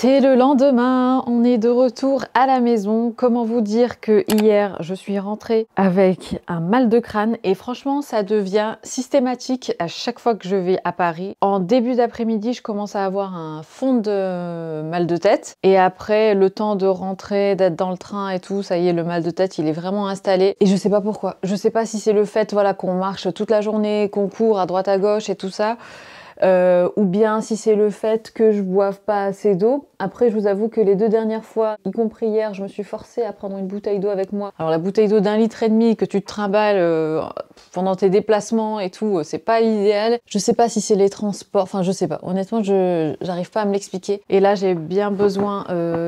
C'est le lendemain, on est de retour à la maison. Comment vous dire que hier, je suis rentrée avec un mal de crâne et franchement, ça devient systématique à chaque fois que je vais à Paris. En début d'après-midi, je commence à avoir un fond de mal de tête et après, le temps de rentrer, d'être dans le train et tout, ça y est, le mal de tête, il est vraiment installé et je sais pas pourquoi. Je sais pas si c'est le fait, voilà, qu'on marche toute la journée, qu'on court à droite à gauche et tout ça. Ou bien si c'est le fait que je boive pas assez d'eau. Après, je vous avoue que les 2 dernières fois, y compris hier, je me suis forcée à prendre une bouteille d'eau avec moi. Alors la bouteille d'eau d'1,5 litre que tu te trimbales pendant tes déplacements et tout, c'est pas idéal. Je sais pas si c'est les transports, enfin je sais pas. Honnêtement, j'arrive pas à me l'expliquer. Et là, j'ai bien besoin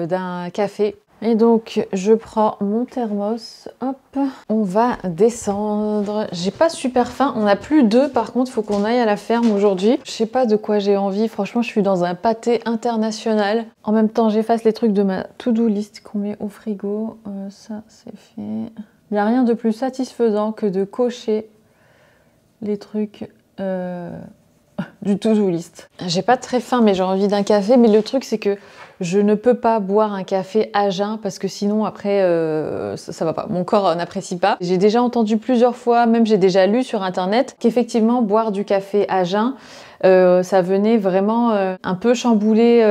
d'un café. Et donc, je prends mon thermos, hop, on va descendre. J'ai pas super faim, on n'a plus d'œufs, par contre, il faut qu'on aille à la ferme aujourd'hui. Je sais pas de quoi j'ai envie, franchement, je suis dans un pâté international. En même temps, j'efface les trucs de ma to-do list qu'on met au frigo. Ça, c'est fait. Il n'y a rien de plus satisfaisant que de cocher les trucs du to-do list. J'ai pas très faim, mais j'ai envie d'un café, mais le truc, c'est que je ne peux pas boire un café à jeun parce que sinon après ça va pas, mon corps n'apprécie pas. J'ai déjà entendu plusieurs fois, même j'ai déjà lu sur internet qu'effectivement boire du café à jeun ça venait vraiment un peu chambouler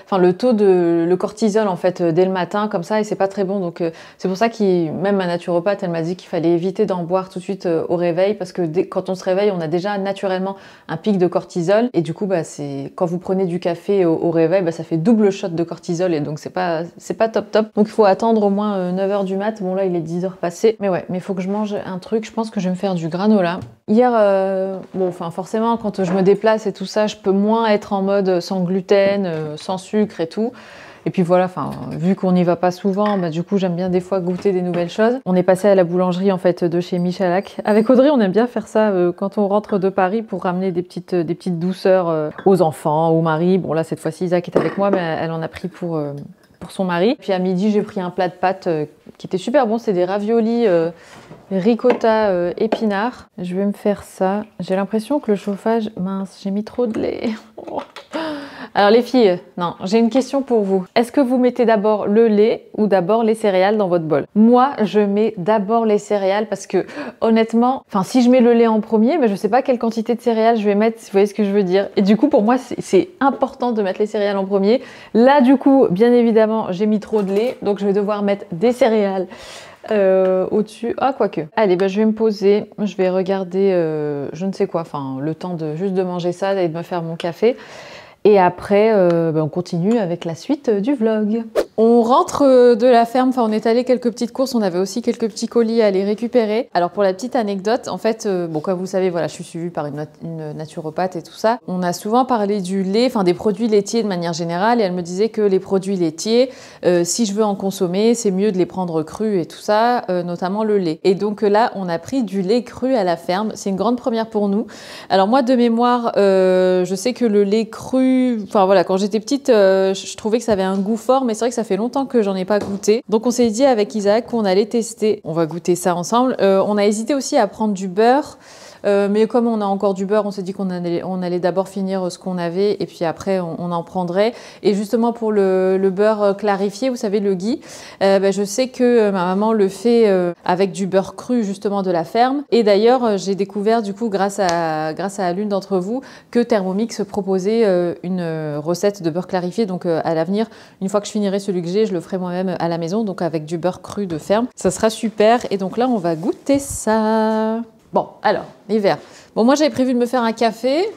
enfin le taux de le cortisol en fait dès le matin comme ça et c'est pas très bon donc c'est pour ça que même ma naturopathe elle m'a dit qu'il fallait éviter d'en boire tout de suite au réveil parce que quand on se réveille on a déjà naturellement un pic de cortisol et du coup bah c'est quand vous prenez du café au réveil bah ça fait double shot de cortisol et donc c'est pas top donc il faut attendre au moins 9h du mat. Bon là il est 10h passé mais ouais mais il faut que je mange un truc. Je pense que je vais me faire du granola. Hier bon enfin forcément quand je me déplace et tout ça, je peux moins être en mode sans gluten, sans sucre et tout. Et puis voilà, enfin, vu qu'on n'y va pas souvent, bah, du coup, j'aime bien des fois goûter des nouvelles choses. On est passé à la boulangerie en fait de chez Michalak. Avec Audrey, on aime bien faire ça quand on rentre de Paris pour ramener des petites douceurs aux enfants, au mari. Bon là, cette fois-ci, Isaac est avec moi, mais elle en a pris pour son mari. Puis à midi, j'ai pris un plat de pâtes qui était super bon. C'est des raviolis ricotta épinards. Je vais me faire ça. J'ai l'impression que le chauffage... Mince, j'ai mis trop de lait. Alors les filles, non, j'ai une question pour vous. Est-ce que vous mettez d'abord le lait ou d'abord les céréales dans votre bol? Moi, je mets d'abord les céréales parce que honnêtement, enfin si je mets le lait en premier, mais je sais pas quelle quantité de céréales je vais mettre, vous voyez ce que je veux dire. Et du coup, pour moi, c'est important de mettre les céréales en premier. Là, du coup, bien évidemment, j'ai mis trop de lait, donc je vais devoir mettre des céréales au-dessus. Ah, quoique. Allez, bah, je vais me poser, je vais regarder je ne sais quoi, enfin le temps de juste de manger ça et de me faire mon café. Et après, on continue avec la suite du vlog. On rentre de la ferme, enfin on est allé quelques petites courses, on avait aussi quelques petits colis à aller récupérer. Alors pour la petite anecdote, en fait, bon comme vous savez, voilà, je suis suivie par une naturopathe et tout ça. On a souvent parlé du lait, enfin des produits laitiers de manière générale, et elle me disait que les produits laitiers, si je veux en consommer, c'est mieux de les prendre crus et tout ça, notamment le lait. Et donc là, on a pris du lait cru à la ferme, c'est une grande première pour nous. Alors moi, de mémoire, je sais que le lait cru, enfin voilà, quand j'étais petite, je trouvais que ça avait un goût fort, mais c'est vrai que ça fait longtemps que j'en ai pas goûté. Donc on s'est dit avec Isaac qu'on allait tester. On va goûter ça ensemble. On a hésité aussi à prendre du beurre. Mais comme on a encore du beurre, on s'est dit qu'on allait d'abord finir ce qu'on avait et puis après on en prendrait. Et justement pour le beurre clarifié, vous savez le ghee, je sais que ma maman le fait avec du beurre cru justement de la ferme. Et d'ailleurs j'ai découvert du coup grâce à l'une d'entre vous que Thermomix proposait une recette de beurre clarifié. Donc à l'avenir, une fois que je finirai celui que j'ai, je le ferai moi-même à la maison, donc avec du beurre cru de ferme. Ça sera super. Et donc là on va goûter ça. Bon, alors, l'hiver. Bon, moi, j'avais prévu de me faire un café.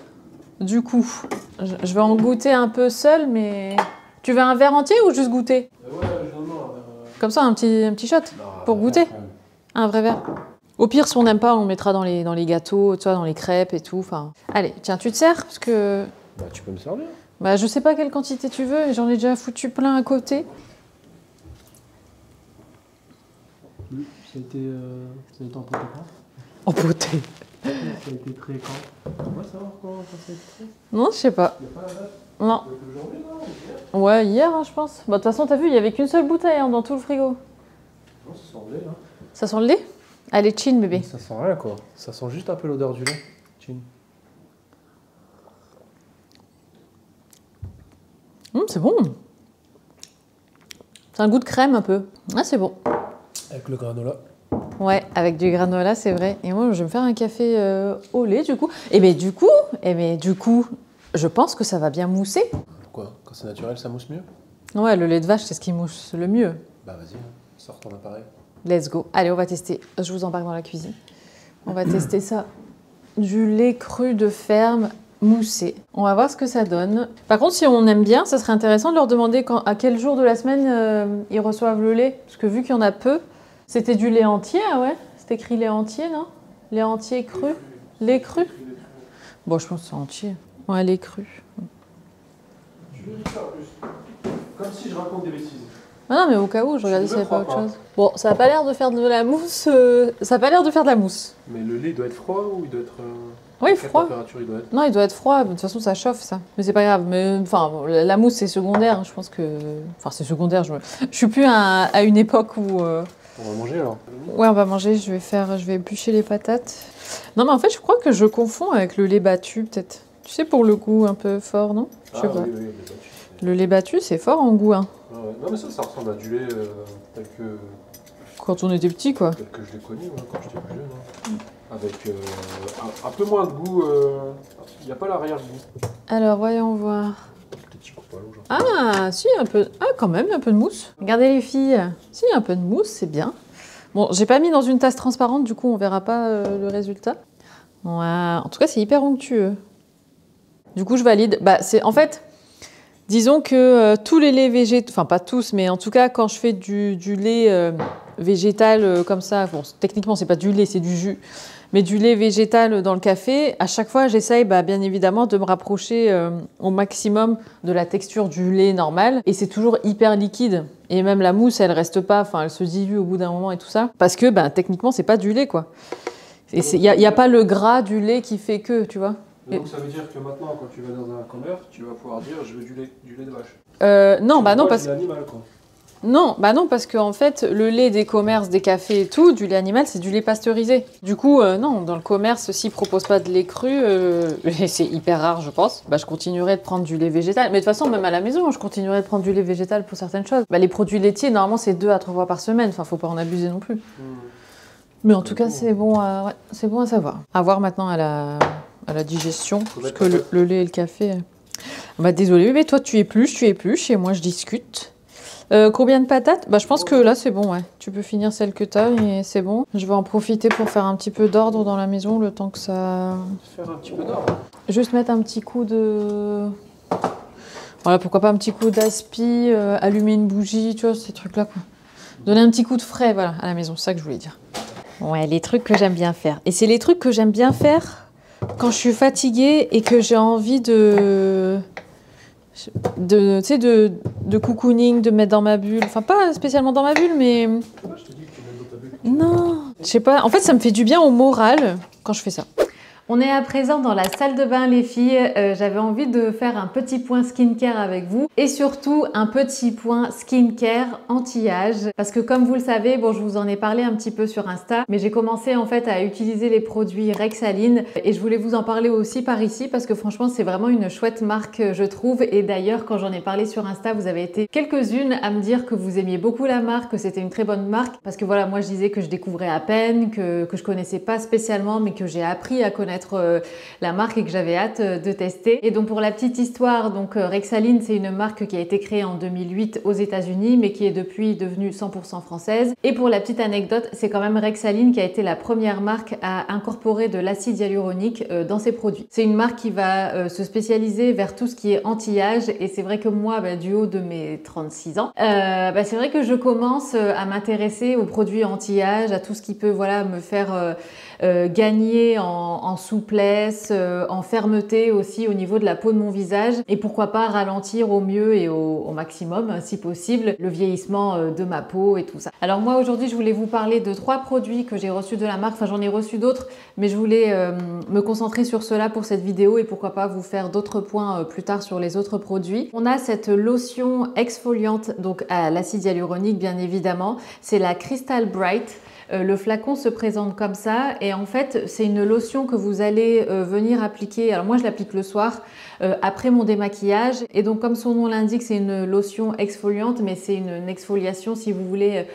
Du coup, je vais en goûter un peu seul, mais... Tu veux un verre entier ou juste goûter? Ouais, j'en ai un verre. Comme ça, un petit shot pour goûter? Un vrai verre. Au pire, si on n'aime pas, on le mettra dans les gâteaux, tu vois, dans les crêpes et tout. Enfin, allez, tiens, tu te sers parce que... Bah, tu peux me servir. Bah, je sais pas quelle quantité tu veux, j'en ai déjà foutu plein à côté. Ça a été emporté quand? Emporté. Ça a été très quand? On va savoir quand ça a été très. Non, je sais pas. Il n'y a pas la date? Non. Aujourd'hui, non? Ouais, hier, hein, je pense. Bah, de toute façon, t'as vu, il y avait qu'une seule bouteille hein, dans tout le frigo. Non, ça sent le lait, hein. Ça sent le lait? Allez, chin, bébé. Ça sent rien, quoi. Ça sent juste un peu l'odeur du lait. Chin. C'est bon. C'est un goût de crème un peu. Ah, c'est bon. Avec le granola. Ouais, avec du granola, c'est vrai. Et moi, je vais me faire un café au lait, du coup. Et mais du coup, je pense que ça va bien mousser. Pourquoi? Quand c'est naturel, ça mousse mieux? Ouais, le lait de vache, c'est ce qui mousse le mieux. Bah vas-y, sors ton appareil. Let's go. Allez, on va tester. Je vous embarque dans la cuisine. On va tester ça. Du lait cru de ferme moussé. On va voir ce que ça donne. Par contre, si on aime bien, ça serait intéressant de leur demander à quel jour de la semaine ils reçoivent le lait. Parce que vu qu'il y en a peu, c'était du lait entier, ah ouais? C'est écrit lait entier, non? Lait entier cru? Lait cru? Bon, je pense que c'est entier. Ouais, lait cru. Je vérifie en plus. Comme si je raconte des bêtises. Ah non, mais au cas où, je regardais s'il n'y avait pas autre chose. Bon, ça n'a pas l'air de faire de la mousse. Ça n'a pas l'air de faire de la mousse. Mais le lait doit être froid ou il doit être... Oui, quelle froid. température il doit être? Non, il doit être froid. De toute façon, ça chauffe, ça. Mais c'est pas grave. Mais enfin, bon, la mousse, c'est secondaire. Je pense que... Enfin, c'est secondaire. Je suis plus à une époque où... On va manger alors? Ouais, on va manger. Je vais éplucher les patates. Non, mais en fait, je crois que je confonds avec le lait battu, peut-être. Tu sais, pour le goût un peu fort, non? Je sais pas. Oui, le lait battu. Le lait battu, c'est fort en goût, hein. Ah ouais. Non mais ça ressemble à du lait tel que Quand on était petit, quoi. je l'ai connu quand j'étais plus jeune. Hein. Avec un peu moins de goût, il n'y a pas l'arrière-goût. Alors, voyons voir. Des petits coupes à l'eau, genre. Ah, si, un peu. Ah, quand même, un peu de mousse. Regardez les filles. Si, un peu de mousse, c'est bien. Bon, j'ai pas mis dans une tasse transparente, du coup, on verra pas le résultat. Ouais. En tout cas, c'est hyper onctueux. Du coup, je valide. Bah, c'est en fait. Disons que tous les laits végétaux, enfin pas tous, mais en tout cas quand je fais du lait végétal comme ça, bon techniquement c'est pas du lait, c'est du jus, mais du lait végétal dans le café, à chaque fois j'essaye bien évidemment de me rapprocher au maximum de la texture du lait normal, et c'est toujours hyper liquide, et même la mousse elle reste pas, enfin elle se dilue au bout d'un moment et tout ça, parce que techniquement c'est pas du lait quoi. Et il y a pas le gras du lait qui fait que, tu vois. Donc ça veut dire que maintenant, quand tu vas dans un commerce, tu vas pouvoir dire je veux du lait de vache. Non, non, parce que... animal, quoi. Non, non, parce qu'en fait, le lait des commerces, des cafés et tout, du lait animal, c'est du lait pasteurisé. Du coup, non, dans le commerce, s'ils ne proposent pas de lait cru, et c'est hyper rare, je pense, je continuerai de prendre du lait végétal. Mais de toute façon, même à la maison, je continuerai de prendre du lait végétal pour certaines choses. Les produits laitiers, normalement, c'est 2 à 3 fois par semaine. Enfin, faut pas en abuser non plus. Mais en tout cas, c'est bon à savoir. À voir maintenant à la digestion, parce que le lait et le café... désolé, mais toi tu épluches, et moi je discute. Combien de patates? Je pense que là c'est bon, ouais. Tu peux finir celle que t'as et c'est bon. Je vais en profiter pour faire un petit peu d'ordre dans la maison, le temps que ça... Faire un petit peu d'ordre. Juste mettre un petit coup de... Voilà, pourquoi pas un petit coup d'aspi, allumer une bougie, tu vois, ces trucs-là, quoi. Donner un petit coup de frais, voilà, à la maison, c'est ça que je voulais dire. Ouais, les trucs que j'aime bien faire. Et c'est les trucs que j'aime bien faire quand je suis fatiguée et que j'ai envie de cocooning, de mettre dans ma bulle. Enfin, pas spécialement dans ma bulle, mais... Je te dis que tu mets dans ta bulle. Non, je sais pas. En fait, ça me fait du bien au moral quand je fais ça. On est à présent dans la salle de bain les filles, j'avais envie de faire un petit point skincare avec vous et surtout un petit point skincare anti-âge parce que comme vous le savez, bon je vous en ai parlé un petit peu sur Insta, mais j'ai commencé en fait à utiliser les produits Rexaline et je voulais vous en parler aussi par ici parce que franchement c'est vraiment une chouette marque je trouve et d'ailleurs quand j'en ai parlé sur Insta vous avez été quelques-unes à me dire que vous aimiez beaucoup la marque, que c'était une très bonne marque parce que voilà moi je disais que je découvrais à peine, que je connaissais pas spécialement mais que j'ai appris à connaître la marque et que j'avais hâte de tester. Et donc pour la petite histoire, donc Rexaline c'est une marque qui a été créée en 2008 aux États-Unis mais qui est depuis devenue 100% française. Et pour la petite anecdote, c'est quand même Rexaline qui a été la première marque à incorporer de l'acide hyaluronique dans ses produits. C'est une marque qui va se spécialiser vers tout ce qui est anti-âge et c'est vrai que moi, du haut de mes 36 ans, c'est vrai que je commence à m'intéresser aux produits anti-âge, à tout ce qui peut voilà me faire gagner en souplesse, en fermeté aussi au niveau de la peau de mon visage et pourquoi pas ralentir au mieux et au maximum si possible le vieillissement de ma peau et tout ça. Alors moi aujourd'hui je voulais vous parler de 3 produits que j'ai reçus de la marque, enfin j'en ai reçu d'autres mais je voulais me concentrer sur cela pour cette vidéo et pourquoi pas vous faire d'autres points plus tard sur les autres produits. On a cette lotion exfoliante donc à l'acide hyaluronique bien évidemment, c'est la Crystal Bright. Le flacon se présente comme ça et en fait c'est une lotion que vous allez venir appliquer. Alors moi je l'applique le soir après mon démaquillage et donc comme son nom l'indique c'est une lotion exfoliante mais c'est une exfoliation si vous voulez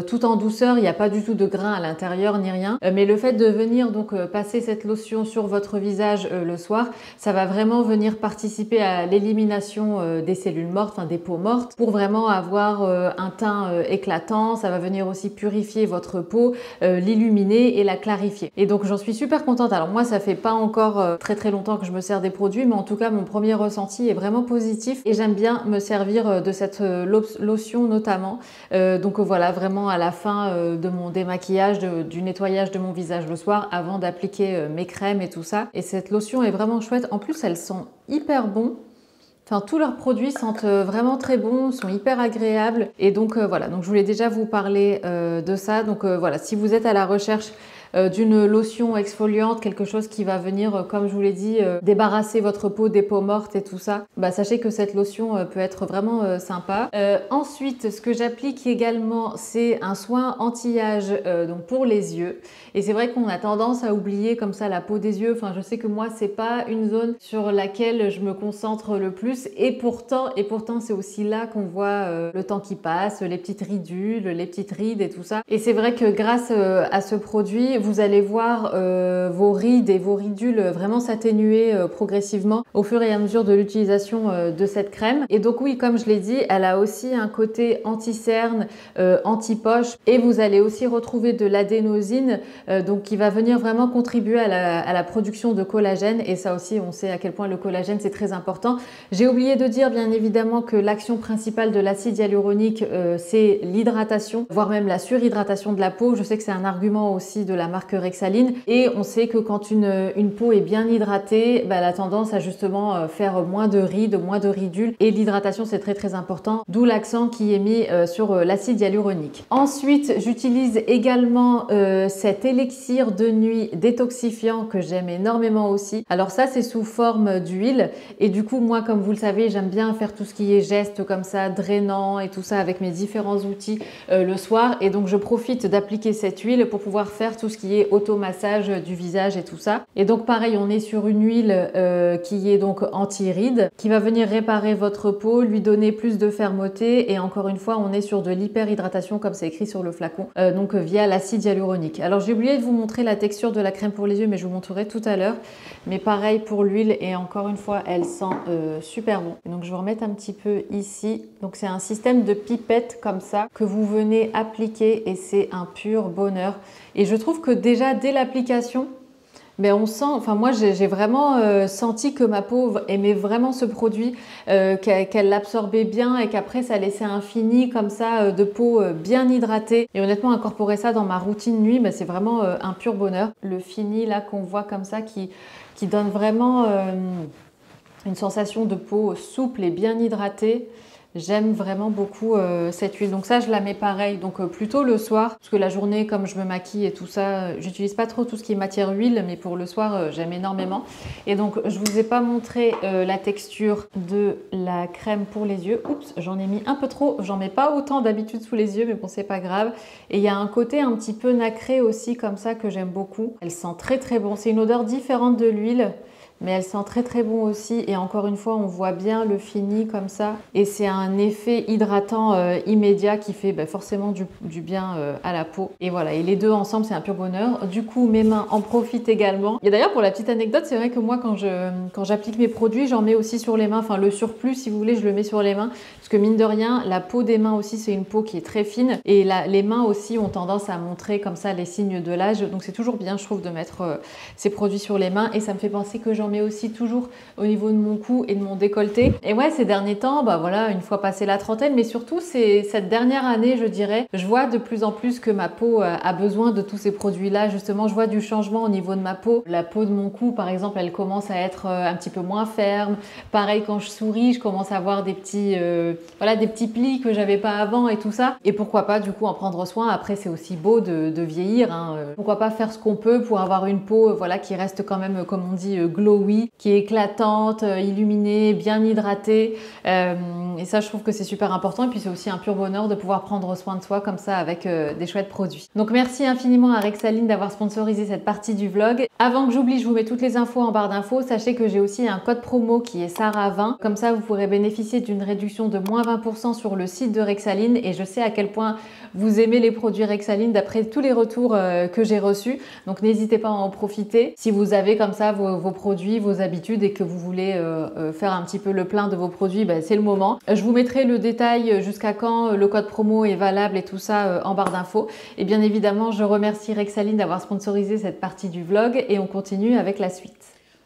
tout en douceur, il n'y a pas du tout de grains à l'intérieur ni rien. Mais le fait de venir donc passer cette lotion sur votre visage le soir, ça va vraiment venir participer à l'élimination des cellules mortes, enfin des peaux mortes, pour vraiment avoir un teint éclatant. Ça va venir aussi purifier votre peau, l'illuminer et la clarifier. Et donc j'en suis super contente. Alors moi ça fait pas encore très longtemps que je me sers des produits, mais en tout cas mon premier ressenti est vraiment positif et j'aime bien me servir de cette lotion notamment. Donc voilà, vraiment à la fin de mon démaquillage, du nettoyage de mon visage le soir, avant d'appliquer mes crèmes et tout ça. Et cette lotion est vraiment chouette. En plus, elles sont hyper bons. Enfin, tous leurs produits sentent vraiment très bons, sont hyper agréables. Et donc voilà, donc je voulais déjà vous parler de ça. Donc voilà, si vous êtes à la recherche d'une lotion exfoliante, quelque chose qui va venir, comme je vous l'ai dit, débarrasser votre peau des peaux mortes et tout ça, bah, sachez que cette lotion peut être vraiment sympa. Ensuite, ce que j'applique également, c'est un soin anti-âge donc pour les yeux. Et c'est vrai qu'on a tendance à oublier comme ça la peau des yeux. Enfin, je sais que moi, c'est pas une zone sur laquelle je me concentre le plus. Et pourtant c'est aussi là qu'on voit le temps qui passe, les petites ridules, les petites rides et tout ça. Et c'est vrai que grâce à ce produit, vous allez voir vos rides et vos ridules vraiment s'atténuer progressivement au fur et à mesure de l'utilisation de cette crème. Et donc oui, comme je l'ai dit, elle a aussi un côté anti-cerne, anti-poche et vous allez aussi retrouver de l'adénosine donc qui va venir vraiment contribuer à la production de collagène et ça aussi on sait à quel point le collagène c'est très important. J'ai oublié de dire bien évidemment que l'action principale de l'acide hyaluronique c'est l'hydratation, voire même la surhydratation de la peau. Je sais que c'est un argument aussi de la marque Rexaline et on sait que quand une peau est bien hydratée, bah, elle a tendance à justement faire moins de rides, moins de ridules et l'hydratation c'est très important, d'où l'accent qui est mis sur l'acide hyaluronique. Ensuite j'utilise également cet élixir de nuit détoxifiant que j'aime énormément aussi. Alors ça c'est sous forme d'huile et du coup moi comme vous le savez j'aime bien faire tout ce qui est gestes comme ça drainant et tout ça avec mes différents outils le soir et donc je profite d'appliquer cette huile pour pouvoir faire tout ce qui est automassage du visage et tout ça. Et donc pareil on est sur une huile qui est donc anti-rides qui va venir réparer votre peau, lui donner plus de fermeté et encore une fois on est sur de l'hyperhydratation comme c'est écrit sur le flacon donc via l'acide hyaluronique. Alors j'ai oublié de vous montrer la texture de la crème pour les yeux mais je vous montrerai tout à l'heure. Mais pareil pour l'huile et encore une fois elle sent super bon. Et donc je vais remettre un petit peu ici. Donc c'est un système de pipette comme ça que vous venez appliquer et c'est un pur bonheur. Et je trouve que déjà dès l'application, mais on sent, enfin moi j'ai vraiment senti que ma peau aimait vraiment ce produit, qu'elle l'absorbait bien et qu'après ça laissait un fini comme ça de peau bien hydratée. Et honnêtement incorporer ça dans ma routine nuit, bah, c'est vraiment un pur bonheur. Le fini là qu'on voit comme ça qui donne vraiment une sensation de peau souple et bien hydratée. J'aime vraiment beaucoup cette huile. Donc ça, je la mets pareil, donc plutôt le soir. Parce que la journée, comme je me maquille et tout ça, j'utilise pas trop tout ce qui est matière huile. Mais pour le soir, j'aime énormément. Et donc, je vous ai pas montré la texture de la crème pour les yeux. Oups, j'en ai mis un peu trop. J'en mets pas autant d'habitude sous les yeux, mais bon, c'est pas grave. Et il y a un côté un petit peu nacré aussi, comme ça, que j'aime beaucoup. Elle sent très bon. C'est une odeur différente de l'huile. Mais elle sent très bon aussi et encore une fois on voit bien le fini comme ça et c'est un effet hydratant immédiat qui fait forcément du bien à la peau et voilà, et les deux ensemble c'est un pur bonheur. Du coup mes mains en profitent également et d'ailleurs pour la petite anecdote c'est vrai que moi quand j'applique mes produits j'en mets aussi sur les mains, enfin le surplus si vous voulez je le mets sur les mains parce que mine de rien la peau des mains aussi c'est une peau qui est très fine et les mains aussi ont tendance à montrer comme ça les signes de l'âge, donc c'est toujours bien je trouve de mettre ces produits sur les mains et ça me fait penser que j'en mets aussi toujours au niveau de mon cou et de mon décolleté. Et ouais, ces derniers temps, bah voilà, une fois passé la trentaine, mais surtout c'est cette dernière année, je dirais, je vois de plus en plus que ma peau a besoin de tous ces produits-là. Justement, je vois du changement au niveau de ma peau. La peau de mon cou, par exemple, elle commence à être un petit peu moins ferme. Pareil, quand je souris, je commence à avoir des petits, voilà, des petits plis que j'avais pas avant et tout ça. Et pourquoi pas, du coup, en prendre soin. Après, c'est aussi beau de vieillir. Hein. Pourquoi pas faire ce qu'on peut pour avoir une peau, voilà, qui reste quand même, comme on dit, glow glowy, qui est éclatante, illuminée, bien hydratée. Et ça, je trouve que c'est super important. Et puis c'est aussi un pur bonheur de pouvoir prendre soin de soi comme ça avec des chouettes produits. Donc merci infiniment à Rexaline d'avoir sponsorisé cette partie du vlog. Avant que j'oublie, je vous mets toutes les infos en barre d'infos. Sachez que j'ai aussi un code promo qui est Sarah20. Comme ça, vous pourrez bénéficier d'une réduction de moins 20% sur le site de Rexaline. Et je sais à quel point vous aimez les produits Rexaline d'après tous les retours que j'ai reçus. Donc n'hésitez pas à en profiter. Si vous avez comme ça vos produits, vos habitudes et que vous voulez faire un petit peu le plein de vos produits, ben, c'est le moment. Je vous mettrai le détail jusqu'à quand le code promo est valable et tout ça en barre d'infos. Et bien évidemment, je remercie Rexaline d'avoir sponsorisé cette partie du vlog et on continue avec la suite.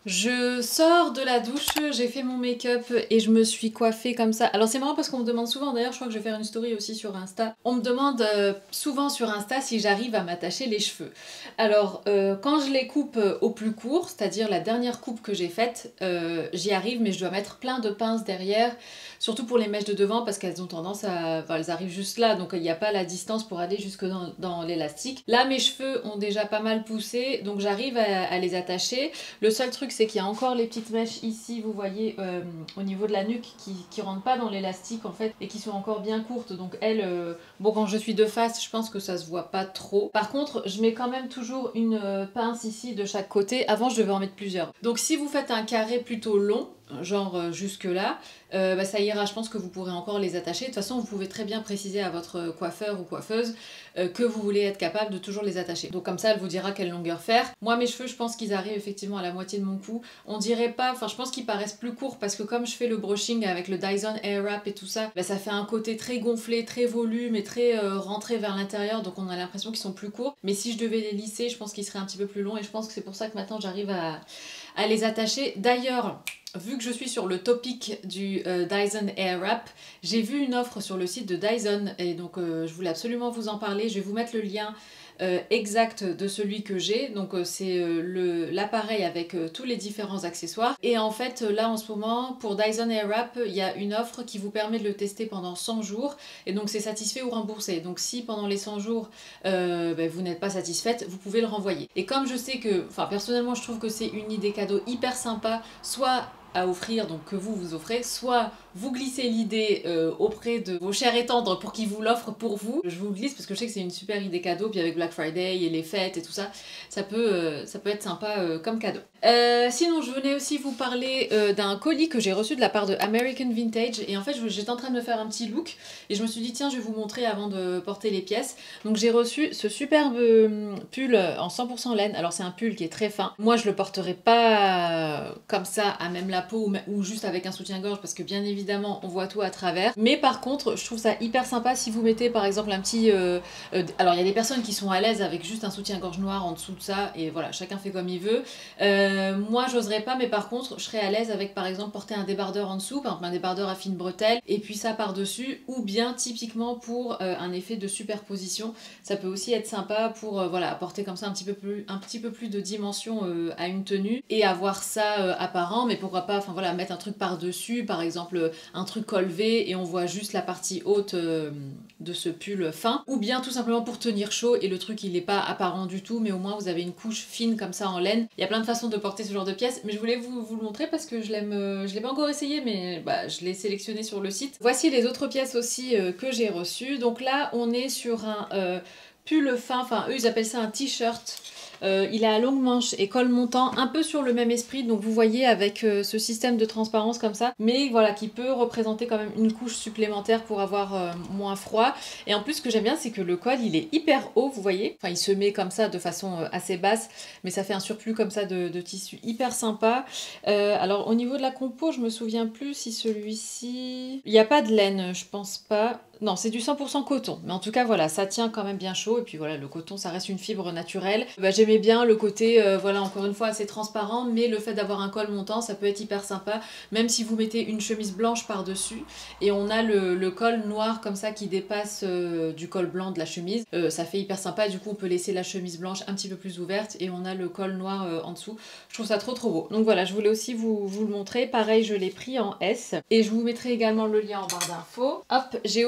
Je sors de la douche, j'ai fait mon make-up et je me suis coiffée comme ça. Alors c'est marrant parce qu'on me demande souvent, d'ailleurs je crois que je vais faire une story aussi sur Insta, on me demande souvent sur Insta si j'arrive à m'attacher les cheveux. Alors quand je les coupe au plus court, c'est-à-dire la dernière coupe que j'ai faite, j'y arrive mais je dois mettre plein de pinces derrière, surtout pour les mèches de devant parce qu'elles ont tendance à... Enfin, elles arrivent juste là, donc il n'y a pas la distance pour aller jusque dans l'élastique. Là mes cheveux ont déjà pas mal poussé, donc j'arrive à les attacher. Le seul truc c'est qu'il y a encore les petites mèches ici, vous voyez, au niveau de la nuque qui rentrent pas dans l'élastique en fait et qui sont encore bien courtes. Donc elles, bon quand je suis de face, je pense que ça se voit pas trop. Par contre, je mets quand même toujours une pince ici de chaque côté. Avant, je devais en mettre plusieurs. Donc si vous faites un carré plutôt long, genre jusque là, bah, ça ira, je pense que vous pourrez encore les attacher. De toute façon, vous pouvez très bien préciser à votre coiffeur ou coiffeuse que vous voulez être capable de toujours les attacher. Donc comme ça, elle vous dira quelle longueur faire. Moi, mes cheveux, je pense qu'ils arrivent effectivement à la moitié de mon cou. On dirait pas, enfin je pense qu'ils paraissent plus courts parce que comme je fais le brushing avec le Dyson Airwrap et tout ça, bah, ça fait un côté très gonflé, très volume et très rentré vers l'intérieur, donc on a l'impression qu'ils sont plus courts. Mais si je devais les lisser, je pense qu'ils seraient un petit peu plus longs et je pense que c'est pour ça que maintenant j'arrive à les attacher. D'ailleurs, vu que je suis sur le topic du Dyson Airwrap, j'ai vu une offre sur le site de Dyson et donc je voulais absolument vous en parler. Je vais vous mettre le lien exact de celui que j'ai. Donc c'est l'appareil avec tous les différents accessoires. Et en fait là en ce moment pour Dyson Airwrap il y a une offre qui vous permet de le tester pendant 100 jours et donc c'est satisfait ou remboursé. Donc si pendant les 100 jours vous n'êtes pas satisfaite, vous pouvez le renvoyer. Et comme je sais que, enfin personnellement je trouve que c'est une idée cadeau hyper sympa, soit à offrir, donc que vous offrez, soit vous glissez l'idée auprès de vos chers et tendres pour qu'ils vous l'offrent pour vous. Je vous glisse parce que je sais que c'est une super idée cadeau, puis avec Black Friday et les fêtes et tout ça, ça peut être sympa comme cadeau. Sinon, je venais aussi vous parler d'un colis que j'ai reçu de la part de American Vintage et en fait j'étais en train de me faire un petit look et je me suis dit tiens je vais vous montrer avant de porter les pièces. Donc j'ai reçu ce superbe pull en 100% laine. Alors c'est un pull qui est très fin. Moi je le porterai pas comme ça à même la peau ou juste avec un soutien-gorge parce que bien évidemment on voit tout à travers. Mais par contre je trouve ça hyper sympa si vous mettez par exemple un petit... alors il y a des personnes qui sont à l'aise avec juste un soutien-gorge noir en dessous de ça et voilà chacun fait comme il veut. Moi j'oserais pas mais par contre je serais à l'aise avec par exemple porter un débardeur en dessous, par exemple un débardeur à fine bretelle et puis ça par dessus ou bien typiquement pour un effet de superposition. Ça peut aussi être sympa pour voilà apporter comme ça un petit peu plus de dimension à une tenue et avoir ça apparent, mais pourquoi pas enfin voilà mettre un truc par dessus, par exemple un truc col V et on voit juste la partie haute de ce pull fin, ou bien tout simplement pour tenir chaud et le truc il est pas apparent du tout mais au moins vous avez une couche fine comme ça en laine. Il y a plein de façons de porter ce genre de pièces mais je voulais vous le montrer parce que je l'ai pas encore essayé mais bah, je l'ai sélectionné sur le site. Voici les autres pièces aussi que j'ai reçues. Donc là on est sur un pull fin, enfin eux ils appellent ça un t-shirt. Il est à longue manche et col montant, un peu sur le même esprit, donc vous voyez avec ce système de transparence comme ça, mais voilà qui peut représenter quand même une couche supplémentaire pour avoir moins froid. Et en plus ce que j'aime bien c'est que le col il est hyper haut, vous voyez, enfin il se met comme ça de façon assez basse, mais ça fait un surplus comme ça de tissu hyper sympa. Alors au niveau de la compo je me souviens plus si celui-ci... Il n'y a pas de laine, je pense pas. Non, c'est du 100% coton, mais en tout cas voilà, ça tient quand même bien chaud et puis voilà, le coton ça reste une fibre naturelle. Bah, j'aimais bien le côté, voilà, encore une fois assez transparent, mais le fait d'avoir un col montant ça peut être hyper sympa, même si vous mettez une chemise blanche par dessus et on a le col noir comme ça qui dépasse du col blanc de la chemise, ça fait hyper sympa, du coup on peut laisser la chemise blanche un petit peu plus ouverte et on a le col noir en dessous. Je trouve ça trop beau. Donc voilà, je voulais aussi vous le montrer, pareil je l'ai pris en S et je vous mettrai également le lien en barre d'infos. Hop, j'ai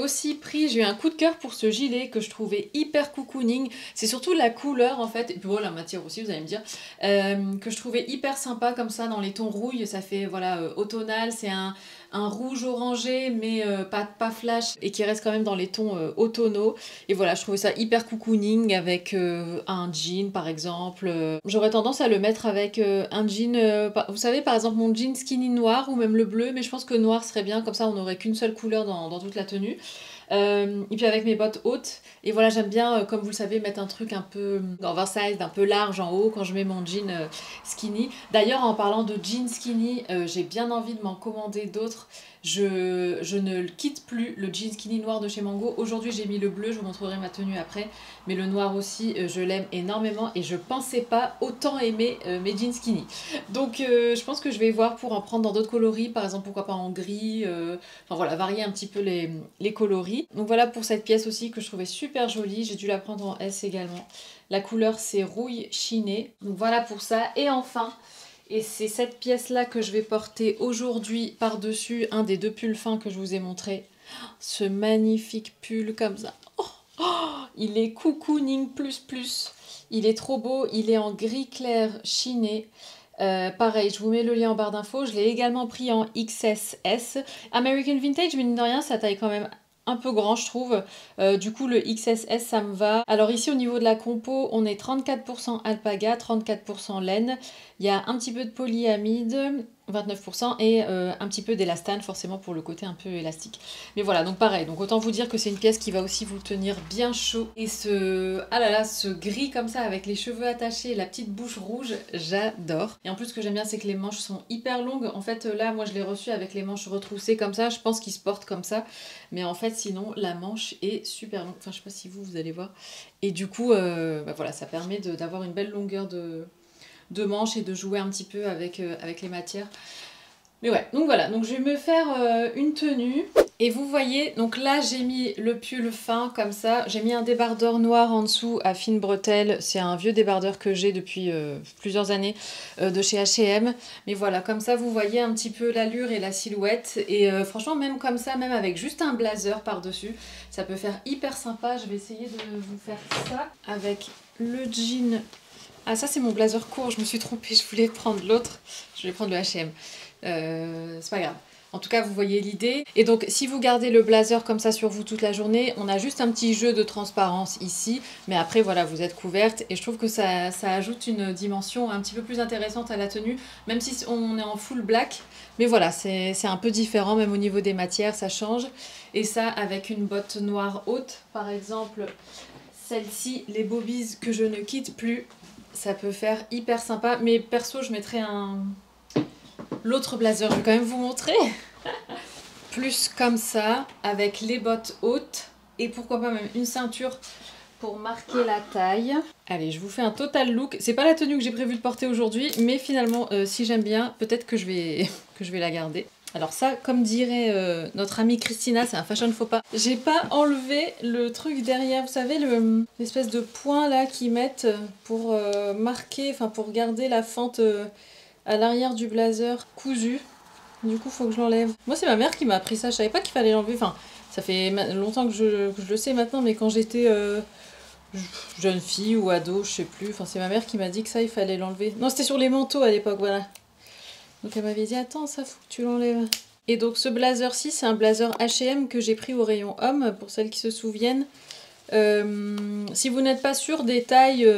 eu un coup de cœur pour ce gilet que je trouvais hyper cocooning. C'est surtout la couleur en fait. Et puis voilà, la matière aussi, vous allez me dire, que je trouvais hyper sympa comme ça dans les tons rouille. Ça fait voilà automnal, c'est un rouge orangé mais pas flash et qui reste quand même dans les tons automnaux. Et voilà, je trouvais ça hyper cocooning avec un jean par exemple. J'aurais tendance à le mettre avec un jean, vous savez par exemple mon jean skinny noir ou même le bleu, mais je pense que noir serait bien, comme ça on n'aurait qu'une seule couleur dans toute la tenue. Et puis avec mes bottes hautes, et voilà j'aime bien comme vous le savez mettre un truc un peu oversized, un peu large en haut quand je mets mon jean skinny. D'ailleurs en parlant de jean skinny, j'ai bien envie de m'en commander d'autres. Je ne le quitte plus, le jean skinny noir de chez Mango. Aujourd'hui j'ai mis le bleu, je vous montrerai ma tenue après, mais le noir aussi je l'aime énormément et je pensais pas autant aimer mes jeans skinny. Donc je pense que je vais voir pour en prendre dans d'autres coloris, par exemple pourquoi pas en gris, enfin voilà, varier un petit peu les coloris. Donc voilà pour cette pièce aussi que je trouvais super jolie, j'ai dû la prendre en S également. La couleur c'est rouille chinée, donc voilà pour ça. Et enfin, et c'est cette pièce-là que je vais porter aujourd'hui par-dessus un des deux pulls fins que je vous ai montré. Ce magnifique pull comme ça. Oh, oh, il est cocooning plus plus. Il est trop beau, il est en gris clair chiné. Pareil, je vous mets le lien en barre d'infos. Je l'ai également pris en XSS. American Vintage, mine de rien, ça taille quand même un peu grand je trouve, du coup le XSS ça me va. Alors ici au niveau de la compo on est 34% alpaga, 34% laine, il y a un petit peu de polyamide, 29% et un petit peu d'élastane forcément pour le côté un peu élastique. Mais voilà, donc pareil, donc autant vous dire que c'est une pièce qui va aussi vous tenir bien chaud. Et ah là là, ce gris comme ça avec les cheveux attachés et la petite bouche rouge, j'adore. Et en plus ce que j'aime bien c'est que les manches sont hyper longues. En fait là moi je l'ai reçu avec les manches retroussées comme ça, je pense qu'ils se portent comme ça. Mais en fait sinon la manche est super longue, enfin je sais pas si vous allez voir. Et du coup bah voilà, ça permet d'avoir une belle longueur de manches et de jouer un petit peu avec les matières. Mais ouais, donc voilà, donc je vais me faire une tenue. Et vous voyez, donc là j'ai mis le pull fin comme ça. J'ai mis un débardeur noir en dessous à fine bretelle. C'est un vieux débardeur que j'ai depuis plusieurs années de chez H&M. Mais voilà, comme ça vous voyez un petit peu l'allure et la silhouette. Et franchement, même comme ça, même avec juste un blazer par-dessus, ça peut faire hyper sympa. Je vais essayer de vous faire ça avec le jean. Ah ça c'est mon blazer court, je me suis trompée, je voulais prendre l'autre. Je vais prendre le H&M. C'est pas grave. En tout cas, vous voyez l'idée. Et donc, si vous gardez le blazer comme ça sur vous toute la journée, on a juste un petit jeu de transparence ici. Mais après, voilà, vous êtes couverte. Et je trouve que ça ajoute une dimension un petit peu plus intéressante à la tenue. Même si on est en full black. Mais voilà, c'est un peu différent. Même au niveau des matières, ça change. Et ça, avec une botte noire haute, par exemple, celle-ci, les Bobies que je ne quitte plus. Ça peut faire hyper sympa. Mais perso, je mettrais l'autre blazer. Je vais quand même vous montrer. Plus comme ça, avec les bottes hautes. Et pourquoi pas même une ceinture pour marquer la taille. Allez, je vous fais un total look. C'est pas la tenue que j'ai prévu de porter aujourd'hui. Mais finalement, si j'aime bien, peut-être que je vais la garder. Alors ça, comme dirait notre amie Christina, c'est un fashion faux pas. J'ai pas enlevé le truc derrière, vous savez, l'espèce de point là qu'ils mettent pour marquer, enfin pour garder la fente à l'arrière du blazer cousu. Du coup, faut que je l'enlève. Moi, c'est ma mère qui m'a appris ça, je savais pas qu'il fallait l'enlever. Enfin, ça fait longtemps que je le sais maintenant, mais quand j'étais jeune fille ou ado, je sais plus. Enfin, c'est ma mère qui m'a dit que ça, il fallait l'enlever. Non, c'était sur les manteaux à l'époque, voilà. Donc elle m'avait dit, attends, ça faut que tu l'enlèves. Et donc ce blazer-ci, c'est un blazer H&M que j'ai pris au rayon homme, pour celles qui se souviennent. Si vous n'êtes pas sûr des tailles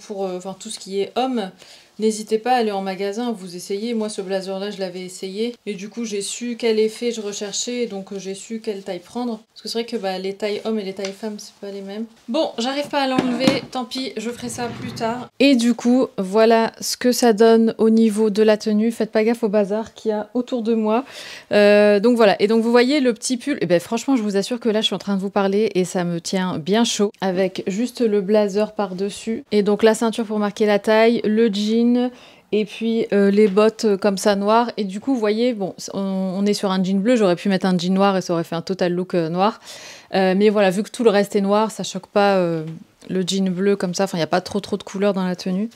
pour tout ce qui est homme, n'hésitez pas à aller en magasin, vous essayez. Moi ce blazer-là, je l'avais essayé. Et du coup, j'ai su quel effet je recherchais, donc j'ai su quelle taille prendre. Parce que c'est vrai que les tailles hommes et les tailles femmes, c'est pas les mêmes. Bon, j'arrive pas à l'enlever, tant pis, je ferai ça plus tard. Et du coup, voilà ce que ça donne au niveau de la tenue. Faites pas gaffe au bazar qu'il y a autour de moi. Donc voilà, et donc vous voyez le petit pull. Et ben franchement, je vous assure que là, je suis en train de vous parler et ça me tient bien chaud. Avec juste le blazer par-dessus. Et donc la ceinture pour marquer la taille, le jean... Et puis les bottes comme ça noires. Et du coup, vous voyez, bon, on est sur un jean bleu. J'aurais pu mettre un jean noir et ça aurait fait un total look noir. Mais voilà, vu que tout le reste est noir, ça choque pas le jean bleu comme ça. Enfin, il n'y a pas trop de couleurs dans la tenue.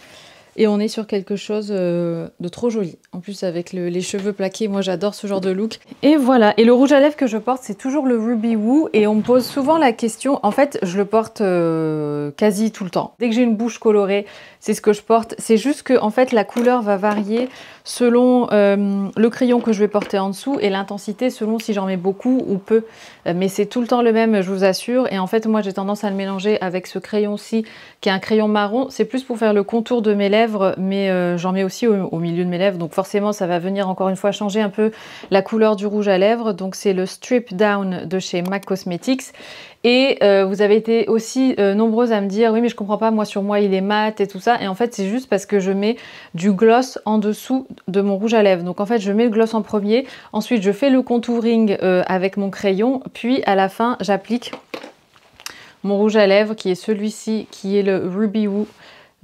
Et on est sur quelque chose de trop joli. En plus avec les cheveux plaqués, moi j'adore ce genre de look. Et voilà, et le rouge à lèvres que je porte, c'est toujours le Ruby Woo. Et on me pose souvent la question, en fait je le porte quasi tout le temps. Dès que j'ai une bouche colorée, c'est ce que je porte. C'est juste que en fait la couleur va varier selon le crayon que je vais porter en dessous et l'intensité selon si j'en mets beaucoup ou peu. Mais c'est tout le temps le même, je vous assure. Et en fait moi j'ai tendance à le mélanger avec ce crayon-ci qui est un crayon marron. C'est plus pour faire le contour de mes lèvres, mais j'en mets aussi au milieu de mes lèvres. Donc forcément ça va venir encore une fois changer un peu la couleur du rouge à lèvres. Donc c'est le Strip Down de chez MAC Cosmetics. Et vous avez été aussi nombreuses à me dire oui mais je comprends pas, moi sur moi il est mat et tout ça. Et en fait c'est juste parce que je mets du gloss en dessous de mon rouge à lèvres. Donc en fait je mets le gloss en premier, ensuite je fais le contouring avec mon crayon, puis à la fin j'applique mon rouge à lèvres qui est celui-ci, qui est le Ruby Woo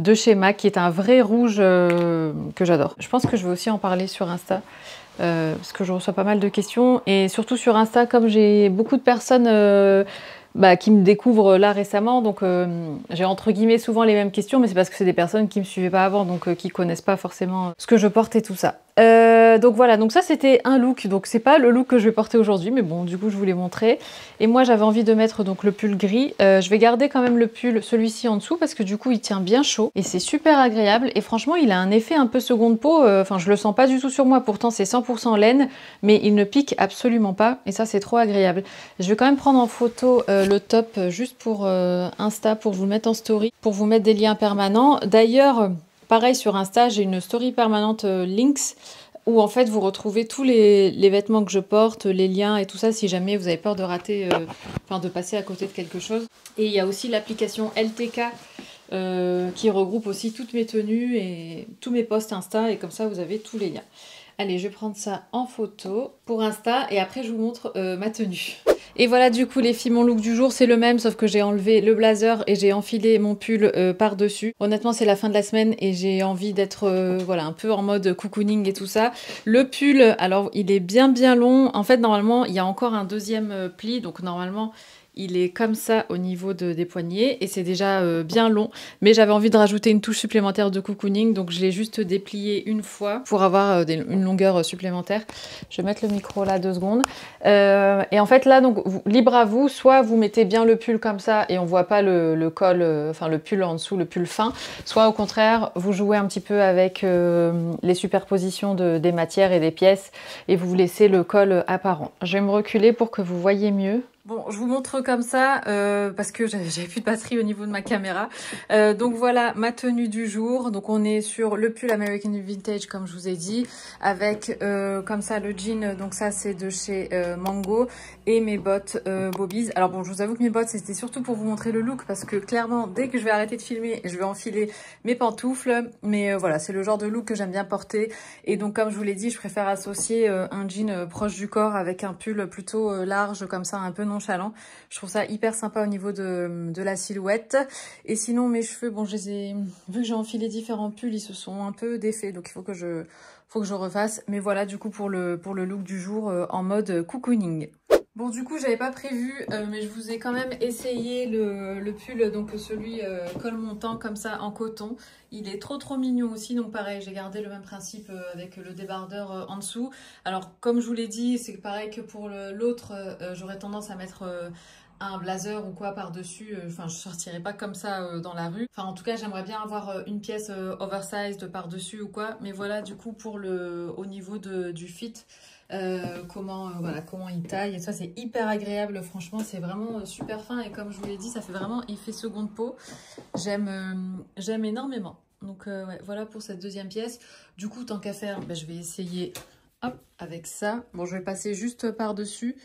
de chez MAC, qui est un vrai rouge que j'adore. Je pense que je vais aussi en parler sur Insta. Parce que je reçois pas mal de questions et surtout sur Insta, comme j'ai beaucoup de personnes qui me découvrent là récemment, donc j'ai entre guillemets souvent les mêmes questions, mais c'est parce que c'est des personnes qui me suivaient pas avant, donc qui connaissent pas forcément ce que je porte et tout ça. Donc voilà, donc ça c'était un look, donc c'est pas le look que je vais porter aujourd'hui, mais bon du coup je vous l'ai montré. Et moi j'avais envie de mettre donc le pull gris. Je vais garder quand même le pull, celui-ci en dessous, parce que du coup il tient bien chaud et c'est super agréable. Et franchement il a un effet un peu seconde peau, enfin je le sens pas du tout sur moi, pourtant c'est 100% laine, mais il ne pique absolument pas et ça c'est trop agréable. Je vais quand même prendre en photo le top juste pour Insta, pour vous le mettre en story, pour vous mettre des liens permanents. D'ailleurs, pareil sur Insta, j'ai une story permanente links où en fait vous retrouvez tous les vêtements que je porte, les liens et tout ça si jamais vous avez peur de rater, enfin de passer à côté de quelque chose. Et il y a aussi l'application LTK qui regroupe aussi toutes mes tenues et tous mes posts Insta et comme ça vous avez tous les liens. Allez, je vais prendre ça en photo pour Insta et après je vous montre ma tenue. Et voilà du coup les filles, mon look du jour c'est le même sauf que j'ai enlevé le blazer et j'ai enfilé mon pull par-dessus. Honnêtement c'est la fin de la semaine et j'ai envie d'être voilà, un peu en mode cocooning et tout ça. Le pull, alors il est bien long. En fait normalement il y a encore un deuxième pli, donc normalement il est comme ça au niveau des poignets et c'est déjà bien long. Mais j'avais envie de rajouter une touche supplémentaire de cocooning, donc je l'ai juste déplié une fois pour avoir une longueur supplémentaire. Je vais mettre le micro là 2 secondes. Et en fait là, donc libre à vous, soit vous mettez bien le pull comme ça et on voit pas le col, enfin le pull en dessous, le pull fin, soit au contraire, vous jouez un petit peu avec les superpositions des matières et des pièces et vous laissez le col apparent. Je vais me reculer pour que vous voyez mieux. Bon, je vous montre comme ça parce que j'avais plus de batterie au niveau de ma caméra. Donc voilà ma tenue du jour. Donc on est sur le pull American Vintage comme je vous ai dit, avec comme ça le jean. Donc ça c'est de chez Mango et mes bottes Bobbies. Alors bon, je vous avoue que mes bottes c'était surtout pour vous montrer le look parce que clairement dès que je vais arrêter de filmer, je vais enfiler mes pantoufles. Mais voilà, c'est le genre de look que j'aime bien porter. Et donc comme je vous l'ai dit, je préfère associer un jean proche du corps avec un pull plutôt large comme ça, un peu nonchalant. Je trouve ça hyper sympa au niveau de la silhouette. Et sinon mes cheveux, bon, vu que j'ai enfilé différents pulls, ils se sont un peu défaits, donc il faut que je refasse. Mais voilà du coup pour le look du jour en mode cocooning. Bon du coup j'avais pas prévu mais je vous ai quand même essayé le pull, donc celui col montant comme ça en coton. Il est trop mignon aussi, donc pareil j'ai gardé le même principe avec le débardeur en dessous. Alors comme je vous l'ai dit, c'est pareil que pour l'autre, j'aurais tendance à mettre un blazer ou quoi par-dessus, enfin je sortirai pas comme ça dans la rue. Enfin en tout cas j'aimerais bien avoir une pièce oversized par-dessus ou quoi, mais voilà du coup pour au niveau du fit. Comment il taille et ça c'est hyper agréable, franchement c'est vraiment super fin et comme je vous l'ai dit ça fait vraiment effet seconde peau. J'aime énormément, donc ouais, voilà pour cette deuxième pièce. Du coup tant qu'à faire, je vais essayer hop avec ça. Bon je vais passer juste par dessus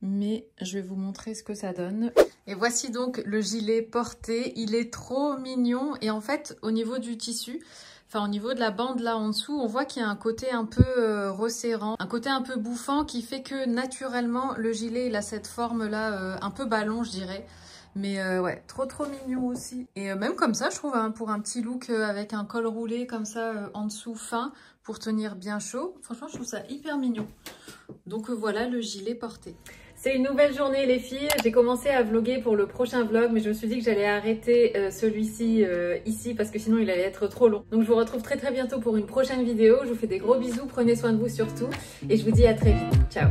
mais je vais vous montrer ce que ça donne. Et voici donc le gilet porté, il est trop mignon et en fait au niveau du tissu, enfin au niveau de la bande là en dessous, on voit qu'il y a un côté un peu resserrant, un côté un peu bouffant qui fait que naturellement le gilet il a cette forme là un peu ballon je dirais. Mais ouais, trop mignon aussi. Et même comme ça, je trouve, hein, pour un petit look avec un col roulé comme ça en dessous fin, pour tenir bien chaud. Franchement, je trouve ça hyper mignon. Donc voilà le gilet porté. C'est une nouvelle journée les filles, j'ai commencé à vlogger pour le prochain vlog mais je me suis dit que j'allais arrêter celui-ci ici parce que sinon il allait être trop long. Donc je vous retrouve très bientôt pour une prochaine vidéo, je vous fais des gros bisous, prenez soin de vous surtout et je vous dis à très vite, ciao.